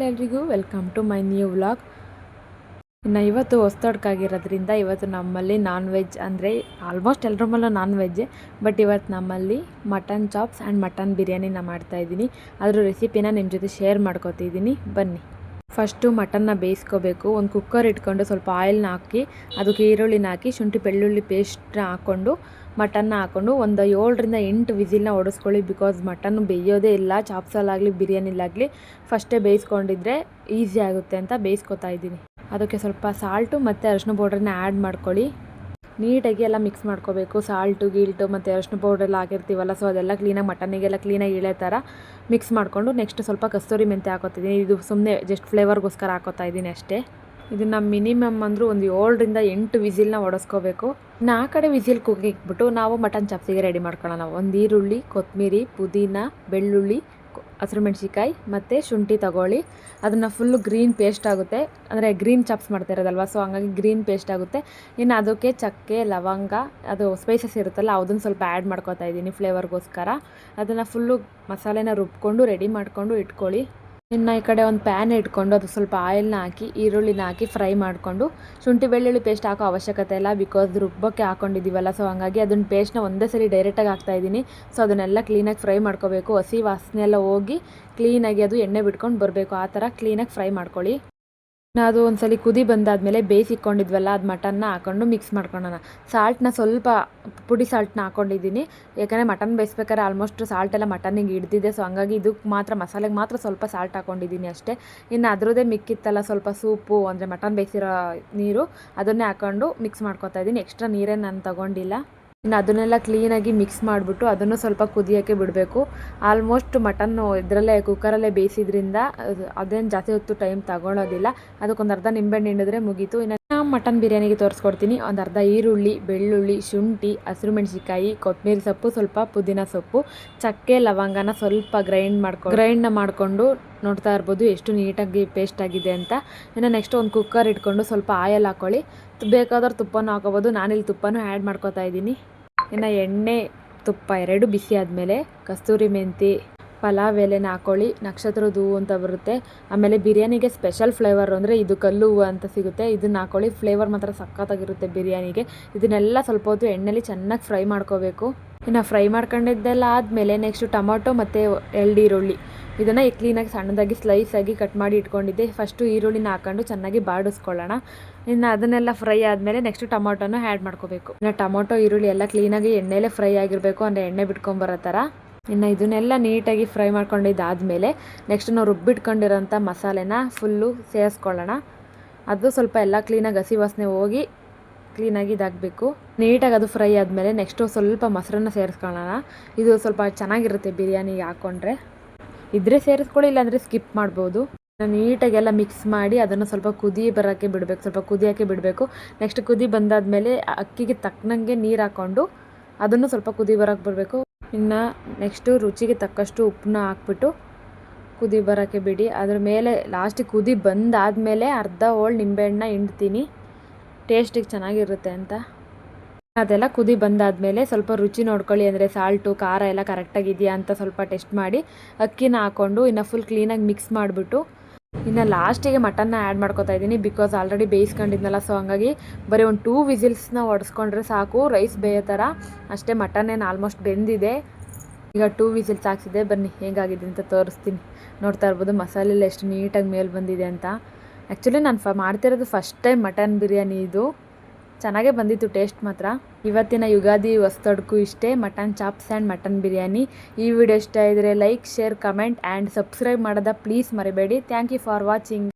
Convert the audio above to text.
ಎಲ್ರಿಗೂ welcome to my new vlog. ಇನ್ನು ಇವತ್ತು ಹೊಸ್ತೊಡ್ಕಾಗಿರೋದ್ರಿಂದ ಇವತ್ತು ನಮ್ಮಲ್ಲಿ ನಾನ್ ವೆಜ್ ಅಂದರೆ ಆಲ್ಮೋಸ್ಟ್ ಎಲ್ಲರ ಮೇಲೂ ನಾನ್ ವೆಜ್ಜೇ. ಬಟ್ ಇವತ್ತು ನಮ್ಮಲ್ಲಿ ಮಟನ್ ಚಾಪ್ಸ್ ಆ್ಯಂಡ್ ಮಟನ್ ಬಿರಿಯಾನಿನ ಮಾಡ್ತಾಯಿದ್ದೀನಿ. ಅದ್ರ ರೆಸಿಪಿನ ನಿಮ್ಮ ಜೊತೆ ಶೇರ್ ಮಾಡ್ಕೊತಿದ್ದೀನಿ, ಬನ್ನಿ. ಫಸ್ಟು ಮಟನ್ನ ಬೇಯಿಸ್ಕೋಬೇಕು. ಒಂದು ಕುಕ್ಕರ್ ಇಟ್ಕೊಂಡು ಸ್ವಲ್ಪ ಆಯಿಲ್ನ ಹಾಕಿ ಅದಕ್ಕೆ ಈರುಳ್ಳಿನ ಹಾಕಿ ಶುಂಠಿ ಬೆಳ್ಳುಳ್ಳಿ ಪೇಸ್ಟ್ನ ಹಾಕ್ಕೊಂಡು ಮಟನ್ನ ಹಾಕ್ಕೊಂಡು ಒಂದು 7ರಿಂದ 8 ವಿಸಿಲ್ನ ಹೊಡೆಸ್ಕೊಳ್ಳಿ. ಬಿಕಾಸ್ ಮಟನ್ ಬೇಯೋದೇ ಇಲ್ಲ, ಚಾಪ್ಸಲ್ಲಾಗಲಿ ಬಿರಿಯಾನಿಲಾಗಲಿ ಫಸ್ಟೇ ಬೇಯಿಸ್ಕೊಂಡಿದ್ರೆ ಈಸಿ ಆಗುತ್ತೆ ಅಂತ ಬೇಯಿಸ್ಕೊತಾ ಇದ್ದೀನಿ. ಅದಕ್ಕೆ ಸ್ವಲ್ಪ ಸಾಲ್ಟು ಮತ್ತು ಅರಿಶಿನ ಪೌಡ್ರನ್ನ ಆ್ಯಡ್ ಮಾಡ್ಕೊಳ್ಳಿ. ನೀಟಾಗಿ ಎಲ್ಲ ಮಿಕ್ಸ್ ಮಾಡ್ಕೋಬೇಕು. ಸಾಲ್ಟು ಗೀಲ್ಟು ಮತ್ತು ಅರಿಶಿನ ಪೌಡ್ರೆಲ್ಲ ಹಾಕಿರ್ತೀವಲ್ಲ, ಸೊ ಅದೆಲ್ಲ ಕ್ಲೀನಾಗಿ ಮಟನ್ನಿಗೆಲ್ಲ ಕ್ಲೀನಾಗಿ ಇಳೆ ಥರ ಮಿಕ್ಸ್ ಮಾಡಿಕೊಂಡು ನೆಕ್ಸ್ಟ್ ಸ್ವಲ್ಪ ಕಸ್ತೂರಿ ಮೆಂತ್ಯ ಹಾಕೋತಿದ್ದೀನಿ. ಇದು ಸುಮ್ಮನೆ ಜಸ್ಟ್ ಫ್ಲೇವರ್ಗೋಸ್ಕರ ಹಾಕೋತಾ ಇದ್ದೀನಿ ಅಷ್ಟೇ. ಇದನ್ನು ಮಿನಿಮಮ್ ಅಂದರೂ ಒಂದು 7ರಿಂದ 8 ವಿಸಿಲ್ನ ಹೊಡೆಸ್ಕೋಬೇಕು. ಇನ್ನು ಆ ಕಡೆ ವಿಸಿಲ್ ಕುಗ್ಗಿಕ್ಬಿಟ್ಟು ನಾವು ಮಟನ್ ಚಾಪ್ಸಿಗೆ ರೆಡಿ ಮಾಡ್ಕೊಳ್ಳೋಣ. ಒಂದು ಈರುಳ್ಳಿ, ಕೊತ್ತಂಬರಿ, ಪುದೀನ, ಬೆಳ್ಳುಳ್ಳಿ, ಹಸಿರು ಮೆಣಸಿಕಾಯಿ ಮತ್ತು ಶುಂಠಿ ತಗೊಳ್ಳಿ. ಅದನ್ನು ಫುಲ್ಲು ಗ್ರೀನ್ ಪೇಸ್ಟ್ ಆಗುತ್ತೆ, ಅಂದರೆ ಗ್ರೀನ್ ಚಾಪ್ಸ್ ಮಾಡ್ತಾ ಇರೋದಲ್ವ, ಸೊ ಹಂಗಾಗಿ ಗ್ರೀನ್ ಪೇಸ್ಟ್ ಆಗುತ್ತೆ. ಇನ್ನು ಅದಕ್ಕೆ ಚಕ್ಕೆ, ಲವಂಗ, ಅದು ಸ್ಪೈಸಸ್ ಇರುತ್ತಲ್ಲ ಅದನ್ನು ಸ್ವಲ್ಪ ಆ್ಯಡ್ ಮಾಡ್ಕೊತಾ ಇದ್ದೀನಿ ಫ್ಲೇವರ್ಗೋಸ್ಕರ. ಅದನ್ನು ಫುಲ್ಲು ಮಸಾಲೆನ ರುಬ್ಕೊಂಡು ರೆಡಿ ಮಾಡಿಕೊಂಡು ಇಟ್ಕೊಳ್ಳಿ. ಇನ್ನು ಈ ಕಡೆ ಒಂದು ಪ್ಯಾನ್ ಇಟ್ಕೊಂಡು ಅದು ಸ್ವಲ್ಪ ಆಯಿಲ್ನ ಹಾಕಿ ಈರುಳ್ಳಿನ ಹಾಕಿ ಫ್ರೈ ಮಾಡಿಕೊಂಡು, ಶುಂಠಿ ಬೆಳ್ಳುಳ್ಳಿ ಪೇಸ್ಟ್ ಹಾಕೋ ಅವಶ್ಯಕತೆ ಇಲ್ಲ, ಬಿಕಾಸ್ ರುಬ್ಬಕ್ಕೆ ಹಾಕೊಂಡಿದ್ದೀವಲ್ಲ, ಸೊ ಹಾಗಾಗಿ ಅದನ್ನ ಪೇಸ್ಟ್ನ ಒಂದೇ ಸರಿ ಡೈರೆಕ್ಟಾಗಿ ಹಾಕ್ತಾಯಿದ್ದೀನಿ. ಸೊ ಅದನ್ನೆಲ್ಲ ಕ್ಲೀನಾಗಿ ಫ್ರೈ ಮಾಡ್ಕೋಬೇಕು. ಹಸಿ ವಾಸನೆ ಎಲ್ಲ ಹೋಗಿ ಕ್ಲೀನಾಗಿ ಅದು ಎಣ್ಣೆ ಬಿಟ್ಕೊಂಡು ಬರಬೇಕು. ಆ ಥರ ಕ್ಲೀನಾಗಿ ಫ್ರೈ ಮಾಡ್ಕೊಳ್ಳಿ. ಅದು ಒಂದ್ಸಲಿ ಕುದಿ ಬಂದಾದಮೇಲೆ ಬೇಯಿಸಿಕೊಂಡಿದ್ವಲ್ಲ ಅದು ಮಟನ್ನ ಹಾಕ್ಕೊಂಡು ಮಿಕ್ಸ್ ಮಾಡ್ಕೊಳ್ಳೋಣ. ಸಾಲ್ಟ್ನ ಸ್ವಲ್ಪ ಪುಡಿ ಸಾಲ್ಟ್ನ ಹಾಕ್ಕೊಂಡಿದ್ದೀನಿ, ಯಾಕಂದರೆ ಮಟನ್ ಬೇಯಿಸ್ಬೇಕಾದ್ರೆ ಆಲ್ಮೋಸ್ಟ್ ಸಾಲ್ಟ್ ಎಲ್ಲ ಮಟನ್ನಿಗೆ ಹಿಡ್ದಿದೆ. ಸೊ ಹಂಗಾಗಿ ಇದಕ್ಕೆ ಮಾತ್ರ ಮಸಾಲೆಗೆ ಮಾತ್ರ ಸ್ವಲ್ಪ ಸಾಲ್ಟ್ ಹಾಕ್ಕೊಂಡಿದ್ದೀನಿ ಅಷ್ಟೇ. ಇನ್ನು ಅದರದ್ದೇ ಮಿಕ್ಕಿತ್ತಲ್ಲ ಸ್ವಲ್ಪ ಸೂಪು, ಅಂದರೆ ಮಟನ್ ಬೇಯಿಸಿರೋ ನೀರು, ಅದನ್ನೇ ಹಾಕ್ಕೊಂಡು ಮಿಕ್ಸ್ ಮಾಡ್ಕೊತಾ ಇದ್ದೀನಿ. ಎಕ್ಸ್ಟ್ರಾ ನೀರೇನು ನಾನು ತೊಗೊಂಡಿಲ್ಲ. ಇನ್ನು ಅದನ್ನೆಲ್ಲ ಕ್ಲೀನಾಗಿ ಮಿಕ್ಸ್ ಮಾಡಿಬಿಟ್ಟು ಅದನ್ನು ಸ್ವಲ್ಪ ಕುದಿಯೋಕ್ಕೆ ಬಿಡಬೇಕು. ಆಲ್ಮೋಸ್ಟ್ ಮಟನ್ನು ಇದರಲ್ಲೇ ಕುಕ್ಕರಲ್ಲೇ ಬೇಯಿಸಿದ್ರಿಂದ ಅದೇನು ಜಾಸ್ತಿ ಹೊತ್ತು ಟೈಮ್ ತಗೊಳ್ಳೋದಿಲ್ಲ. ಅದಕ್ಕೊಂದು ಅರ್ಧ ನಿಂಬೆಹಣ್ಣು ಹಿಂಡಿದ್ರೆ ಮುಗೀತು. ಇನ್ನು ಮಟನ್ ಬಿರಿಯಾನಿಗೆ ತೋರಿಸ್ಕೊಡ್ತೀನಿ. ಒಂದು ಅರ್ಧ ಈರುಳ್ಳಿ, ಬೆಳ್ಳುಳ್ಳಿ, ಶುಂಠಿ, ಹಸಿರು ಮೆಣಸಿಕಾಯಿ, ಕೊತ್ತಂಬರಿ ಸೊಪ್ಪು, ಸ್ವಲ್ಪ ಪುದೀನ ಸೊಪ್ಪು, ಚಕ್ಕೆ, ಲವಂಗನ ಸ್ವಲ್ಪ ಗ್ರೈಂಡ್ನ ಮಾಡಿಕೊಂಡು ನೋಡ್ತಾ ಇರ್ಬೋದು ಎಷ್ಟು ನೀಟಾಗಿ ಪೇಸ್ಟ್ ಆಗಿದೆ ಅಂತ. ಇನ್ನು ನೆಕ್ಸ್ಟ್ ಒಂದು ಕುಕ್ಕರ್ ಇಟ್ಕೊಂಡು ಸ್ವಲ್ಪ ಆಯಿಲ್ ಹಾಕ್ಕೊಳ್ಳಿ. ಬೇಕಾದ್ರೆ ತುಪ್ಪನೂ ಹಾಕೋಬೋದು. ನಾನಿಲ್ಲಿ ತುಪ್ಪನೂ ಆ್ಯಡ್ ಮಾಡ್ಕೊತಾ ಇದ್ದೀನಿ. ಇನ್ನು ಎಣ್ಣೆ ತುಪ್ಪ 2 ಬಿಸಿ ಆದಮೇಲೆ ಕಸ್ತೂರಿ ಮೆಂತಿ, ಪಲಾವ್ ಎಲೆನ ಹಾಕ್ಕೊಳ್ಳಿ. ನಕ್ಷತ್ರದ ಹೂವು ಅಂತ ಬರುತ್ತೆ. ಆಮೇಲೆ ಬಿರಿಯಾನಿಗೆ ಸ್ಪೆಷಲ್ ಫ್ಲೇವರ್ ಅಂದರೆ ಇದು ಕಲ್ಲು ಹೂವು ಅಂತ ಸಿಗುತ್ತೆ, ಇದನ್ನು ಹಾಕ್ಕೊಳ್ಳಿ. ಫ್ಲೇವರ್ ಮಾತ್ರ ಸಖತ್ತಾಗಿರುತ್ತೆ ಬಿರಿಯಾನಿಗೆ. ಇದನ್ನೆಲ್ಲ ಸ್ವಲ್ಪ ಹೊತ್ತು ಎಣ್ಣೆಲಿ ಚೆನ್ನಾಗಿ ಫ್ರೈ ಮಾಡ್ಕೋಬೇಕು. ಇನ್ನು ಫ್ರೈ ಮಾಡ್ಕೊಂಡಿದ್ದೆಲ್ಲ ಆದಮೇಲೆ ನೆಕ್ಸ್ಟು ಟೊಮೊಟೊ ಮತ್ತು 2 ಈರುಳ್ಳಿ, ಇದನ್ನು ಕ್ಲೀನಾಗಿ ಸಣ್ಣದಾಗಿ ಸ್ಲೈಸಾಗಿ ಕಟ್ ಮಾಡಿ ಇಟ್ಕೊಂಡಿದ್ದೆ. ಫಸ್ಟು ಈರುಳ್ಳಿನ ಹಾಕ್ಕೊಂಡು ಚೆನ್ನಾಗಿ ಬಾಡಿಸ್ಕೊಳ್ಳೋಣ. ಇನ್ನು ಅದನ್ನೆಲ್ಲ ಫ್ರೈ ಆದಮೇಲೆ ನೆಕ್ಸ್ಟ್ ಟೊಮೊಟೊನ ಆ್ಯಡ್ ಮಾಡ್ಕೋಬೇಕು. ಇನ್ನು ಟೊಮೊಟೊ ಈರುಳ್ಳಿ ಎಲ್ಲ ಕ್ಲೀನಾಗಿ ಎಣ್ಣೆಲೇ ಫ್ರೈ ಆಗಿರಬೇಕು, ಅಂದರೆ ಎಣ್ಣೆ ಬಿಟ್ಕೊಂಬರೋ ಥರ. ಇನ್ನು ಇದನ್ನೆಲ್ಲ ನೀಟಾಗಿ ಫ್ರೈ ಮಾಡ್ಕೊಂಡಿದ್ದಾದಮೇಲೆ ನೆಕ್ಸ್ಟ್ ನಾವು ರುಬ್ಬಿಟ್ಕೊಂಡಿರೋಂಥ ಮಸಾಲೆನ ಫುಲ್ಲು ಸೇರಿಸ್ಕೊಳ್ಳೋಣ. ಅದು ಸ್ವಲ್ಪ ಎಲ್ಲ ಕ್ಲೀನಾಗಿ ಹಸಿ ವಾಸನೆ ಹೋಗಿ ಕ್ಲೀನಾಗಿ ಇದಾಗಬೇಕು. ನೀಟಾಗಿ ಅದು ಫ್ರೈ ಆದಮೇಲೆ ನೆಕ್ಸ್ಟು ಸ್ವಲ್ಪ ಮೊಸರನ್ನ ಸೇರಿಸ್ಕೊಳ್ಳೋಣ. ಇದು ಸ್ವಲ್ಪ ಚೆನ್ನಾಗಿರುತ್ತೆ ಬಿರಿಯಾನಿಗೆ ಹಾಕ್ಕೊಂಡ್ರೆ. ಇದ್ರೆ ಸೇರಿಸ್ಕೊಳ್ಳಿ, ಇಲ್ಲಾಂದರೆ ಸ್ಕಿಪ್ ಮಾಡ್ಬೋದು. ನೀಟಾಗೆಲ್ಲ ಮಿಕ್ಸ್ ಮಾಡಿ ಅದನ್ನು ಸ್ವಲ್ಪ ಬರೋಕ್ಕೆ ಬಿಡಬೇಕು. ನೆಕ್ಸ್ಟ್ ಕುದಿ ಬಂದಾದಮೇಲೆ ಅಕ್ಕಿಗೆ ತಕ್ಕನಂಗೆ ನೀರು ಹಾಕ್ಕೊಂಡು ಅದನ್ನು ಸ್ವಲ್ಪ ಬರೋಕ್ಕೆ ಬಿಡಬೇಕು. ಇನ್ನು ನೆಕ್ಸ್ಟು ರುಚಿಗೆ ತಕ್ಕಷ್ಟು ಉಪ್ಪನ್ನ ಹಾಕ್ಬಿಟ್ಟು ಕುದಿ ಬರೋಕ್ಕೆ ಬಿಡಿ. ಅದ್ರ ಮೇಲೆ ಲಾಸ್ಟಿಗೆ ಕುದಿ ಬಂದಾದಮೇಲೆ ಅರ್ಧ ಹೋಳು ನಿಂಬೆಹಣ್ಣನ್ನ ಹಿಂಡ್ತೀನಿ, ಟೇಸ್ಟಿಗೆ ಚೆನ್ನಾಗಿರುತ್ತೆ ಅಂತ. ಅದೆಲ್ಲ ಕುದಿ ಬಂದಾದಮೇಲೆ ಸ್ವಲ್ಪ ರುಚಿ ನೋಡ್ಕೊಳ್ಳಿ, ಅಂದರೆ ಸಾಲ್ಟು ಖಾರ ಎಲ್ಲ ಕರೆಕ್ಟಾಗಿದೆಯಾ ಅಂತ ಸ್ವಲ್ಪ ಟೆಸ್ಟ್ ಮಾಡಿ ಅಕ್ಕಿನ ಹಾಕ್ಕೊಂಡು ಇನ್ನು ಫುಲ್ ಕ್ಲೀನಾಗಿ ಮಿಕ್ಸ್ ಮಾಡಿಬಿಟ್ಟು ಇನ್ನು ಲಾಸ್ಟಿಗೆ ಮಟನ್ನ ಆ್ಯಡ್ ಮಾಡ್ಕೊತಾ ಇದ್ದೀನಿ. ಬಿಕಾಸ್ ಆಲ್ರೆಡಿ ಬೇಯಿಸ್ಕೊಂಡಿದ್ನಲ್ಲ, ಸೊ ಹಂಗಾಗಿ ಬರೀ ಒಂದು 2 ವಿಸಿಲ್ಸ್ನ ಹೊಡೆಸ್ಕೊಂಡ್ರೆ ಸಾಕು, ರೈಸ್ ಬೇಯೋ ಥರ ಅಷ್ಟೇ. ಮಟನ್ನೇನು ಆಲ್ಮೋಸ್ಟ್ ಬೆಂದಿದೆ. ಈಗ 2 ವಿಸಿಲ್ಸ್ ಹಾಕ್ಸಿದೆ. ಬನ್ನಿ ಹೇಗಾಗಿದೆ ಅಂತ ತೋರಿಸ್ತೀನಿ. ನೋಡ್ತಾ ಇರ್ಬೋದು ಮಸಾಲೆಲ್ಲ ಎಷ್ಟು ನೀಟಾಗಿ ಮೇಲೆ ಬಂದಿದೆ ಅಂತ. ಆ್ಯಕ್ಚುಲಿ ನಾನು ಮಾಡ್ತಿರೋದು ಫಸ್ಟ್ ಟೈಮ್ ಮಟನ್ ಬಿರಿಯಾನಿ. ಇದು ಚೆನ್ನಾಗೇ ಬಂದಿತ್ತು ಟೇಸ್ಟ್ ಮಾತ್ರ. ಇವತ್ತಿನ ಯುಗಾದಿ ಹೊಸ್ತೊಡ್ಕು ಇಷ್ಟೇ, mutton chops and mutton biryani. ಈ ವಿಡಿಯೋ ಇಷ್ಟ ಇದ್ದರೆ like, share, comment and subscribe ಮಾಡೋದ ಪ್ಲೀಸ್ ಮರಿಬೇಡಿ. Thank you for watching.